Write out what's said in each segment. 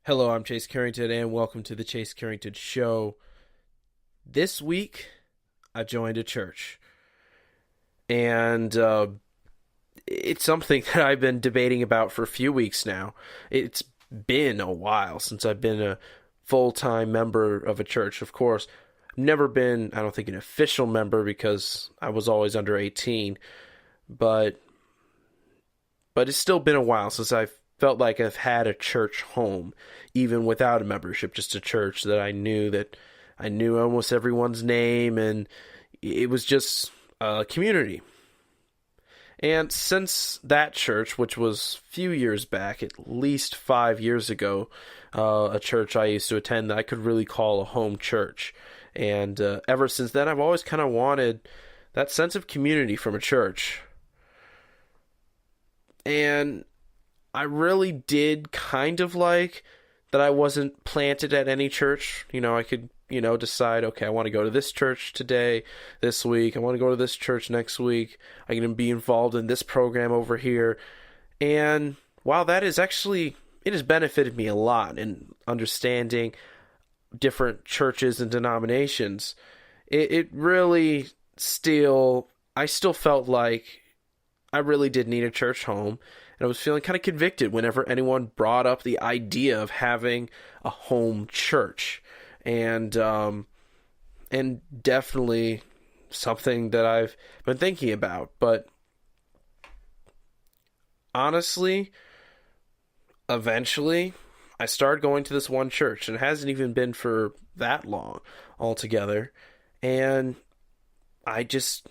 Hello, I'm Chase Carrington, and welcome to the Chase Carrington Show. This week, I joined a church, and it's something that I've been debating about for a few weeks now. It's been a while since I've been a full-time member of a church. Of course, never been, I don't think, an official member because I was always under 18, but it's still been a while since I've felt like I've had a church home, even without a membership, just a church that I knew almost everyone's name, and it was just a community. And since that church, which was a few years back, at least 5 years ago, a church I used to attend that I could really call a home church. And ever since then, I've always kind of wanted that sense of community from a church. And I really did kind of like that I wasn't planted at any church. I could, decide, okay, I want to go to this church today, this week. I want to go to this church next week. I'm going to be involved in this program over here. And while that is actually, it has benefited me a lot in understanding different churches and denominations, it really I still felt like I really did need a church home. And I was feeling kind of convicted whenever anyone brought up the idea of having a home church. And definitely something that I've been thinking about. But honestly, eventually, I started going to this one church, and it hasn't even been for that long altogether. And I just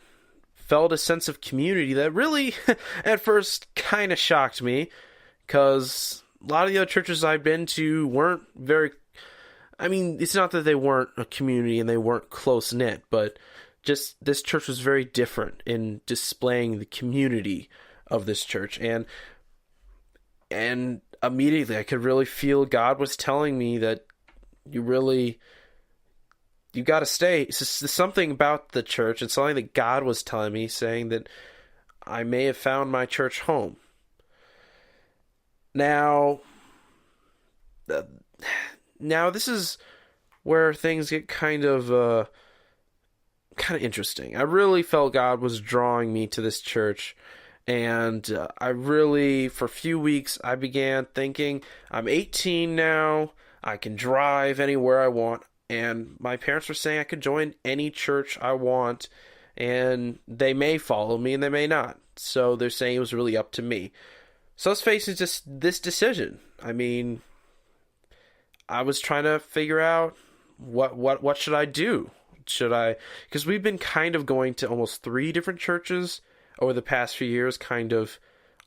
felt a sense of community that really, at first, kind of shocked me, because a lot of the other churches I've been to weren't very. I mean, it's not that they weren't a community and they weren't close knit, but just this church was very different in displaying the community of this church, and immediately I could really feel God was telling me that you got to stay. It's just something about the church. It's something that God was telling me, saying that I may have found my church home. Now, this is where things get kind of interesting. I really felt God was drawing me to this church, and for a few weeks, I began thinking, I'm 18 now, I can drive anywhere I want. And my parents were saying I could join any church I want, and they may follow me and they may not. So they're saying it was really up to me. So I was facing just this decision. I mean, I was trying to figure out what should I do? Because we've been kind of going to almost 3 different churches over the past few years, kind of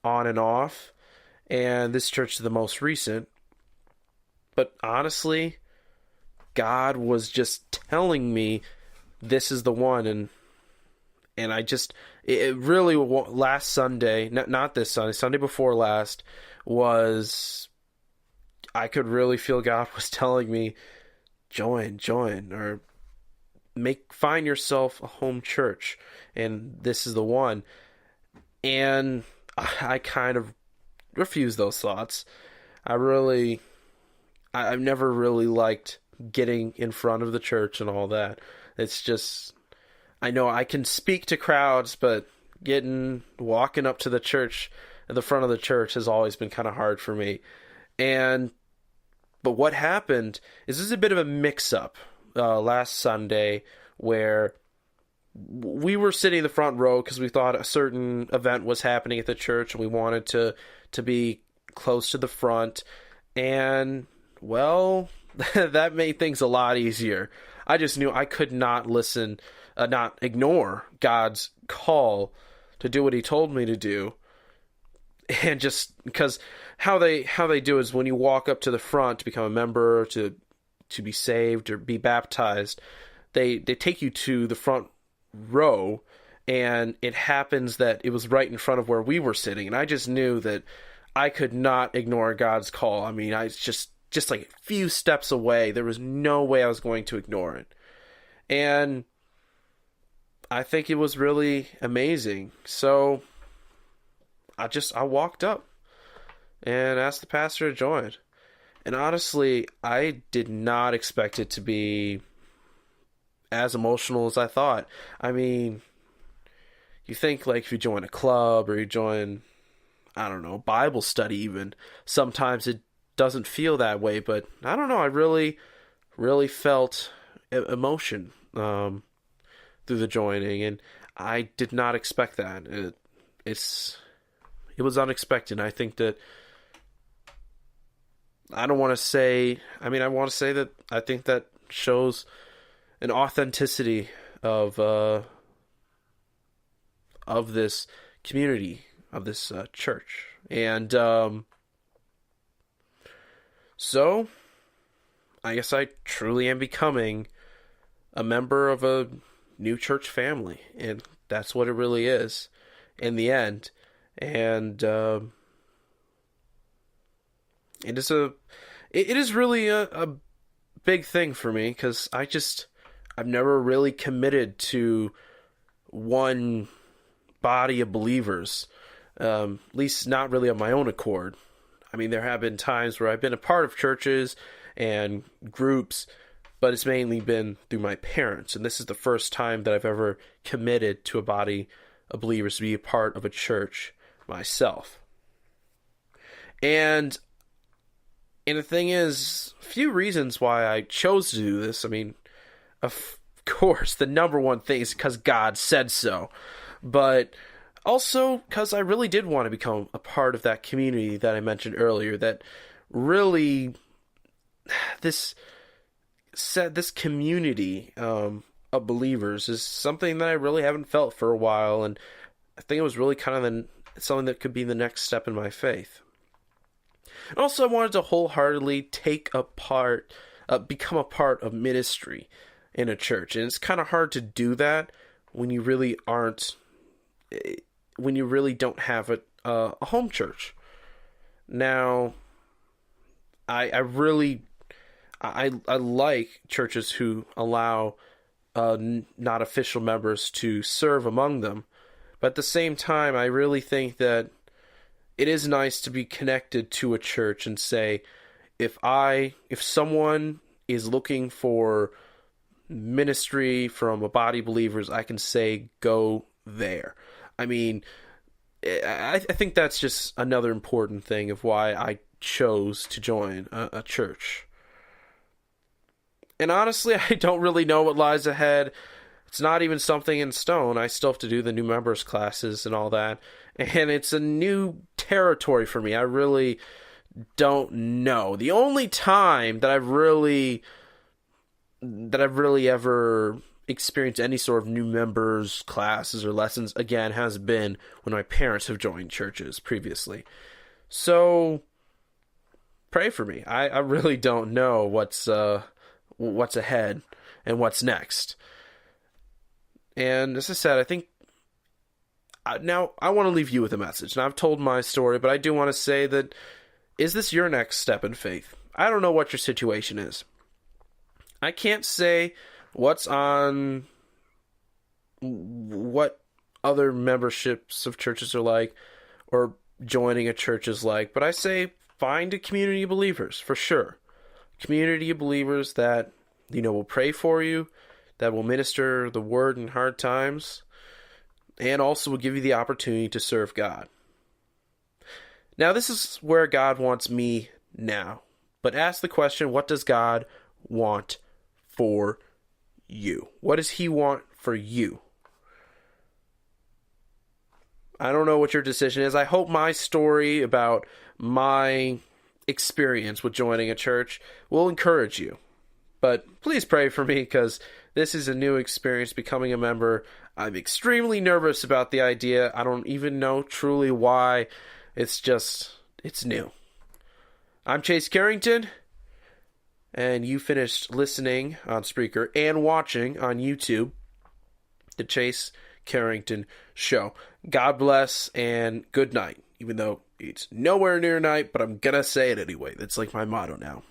on and off. And this church is the most recent. But honestly, God was just telling me this is the one, and it really, last Sunday, not this Sunday, Sunday before last, was, I could really feel God was telling me, join, or find yourself a home church, and this is the one. And I kind of refused those thoughts. I've never really liked getting in front of the church and all that. It's just, I know I can speak to crowds, but walking up to the church, at the front of the church, has always been kind of hard for me. But what happened is this is a bit of a mix-up last Sunday, where we were sitting in the front row because we thought a certain event was happening at the church, and we wanted to be close to the front. And, well, that made things a lot easier. I just knew I could not not ignore God's call to do what he told me to do. And just because how they do is, when you walk up to the front to become a member, to be saved or be baptized, they take you to the front row, and it happens that it was right in front of where we were sitting, and I just knew that I could not ignore God's call. I mean, I just like a few steps away. There was no way I was going to ignore it. And I think it was really amazing. So I walked up and asked the pastor to join. And honestly, I did not expect it to be as emotional as I thought. I mean, you think like if you join a club or you join, I don't know, Bible study even, sometimes it doesn't feel that way, but I don't know, I really felt emotion through the joining, and I did not expect that. It was unexpected. I think that I don't want to say. I mean, I want to say that I think that shows an authenticity of this community, of this church, and so I guess I truly am becoming a member of a new church family, and that's what it really is in the end. And it is really a big thing for me, because I've never really committed to one body of believers, at least not really on my own accord. I mean, there have been times where I've been a part of churches and groups, but it's mainly been through my parents, and this is the first time that I've ever committed to a body of believers to be a part of a church myself. And the thing is, a few reasons why I chose to do this. I mean, of course, the number one thing is because God said so, but also because I really did want to become a part of that community that I mentioned earlier, that really, this community of believers is something that I really haven't felt for a while, and I think it was really kind of something that could be the next step in my faith. And also, I wanted to wholeheartedly become a part of ministry in a church, and it's kind of hard to do that when you really don't have a home church. Now, I like churches who allow not official members to serve among them, but at the same time, I really think that it is nice to be connected to a church and say, if someone is looking for ministry from a body of believers, I can say, go there. I mean, I think that's just another important thing of why I chose to join a church. And honestly, I don't really know what lies ahead. It's not even something in stone. I still have to do the new members classes and all that. And it's a new territory for me. I really don't know. The only time that I've really ever experienced any sort of new members classes or lessons, again, has been when my parents have joined churches previously. So pray for me. I really don't know what's ahead and what's next. And as I said, I think now I want to leave you with a message. Now, I've told my story, but I do want to say that, is this your next step in faith? I don't know what your situation is. I can't say what other memberships of churches are like, or joining a church is like, but I say find a community of believers, for sure. Community of believers that, will pray for you, that will minister the word in hard times, and also will give you the opportunity to serve God. Now, this is where God wants me now. But ask the question, what does God want for you? What does He want for you? I don't know what your decision is. I hope my story about my experience with joining a church will encourage you. But please pray for me, because this is a new experience becoming a member. I'm extremely nervous about the idea. I don't even know truly why. It's new. I'm Chase Carrington, and you finished listening on Spreaker and watching on YouTube the Chase Carrington Show. God bless and good night, even though it's nowhere near night, but I'm gonna say it anyway. That's like my motto now.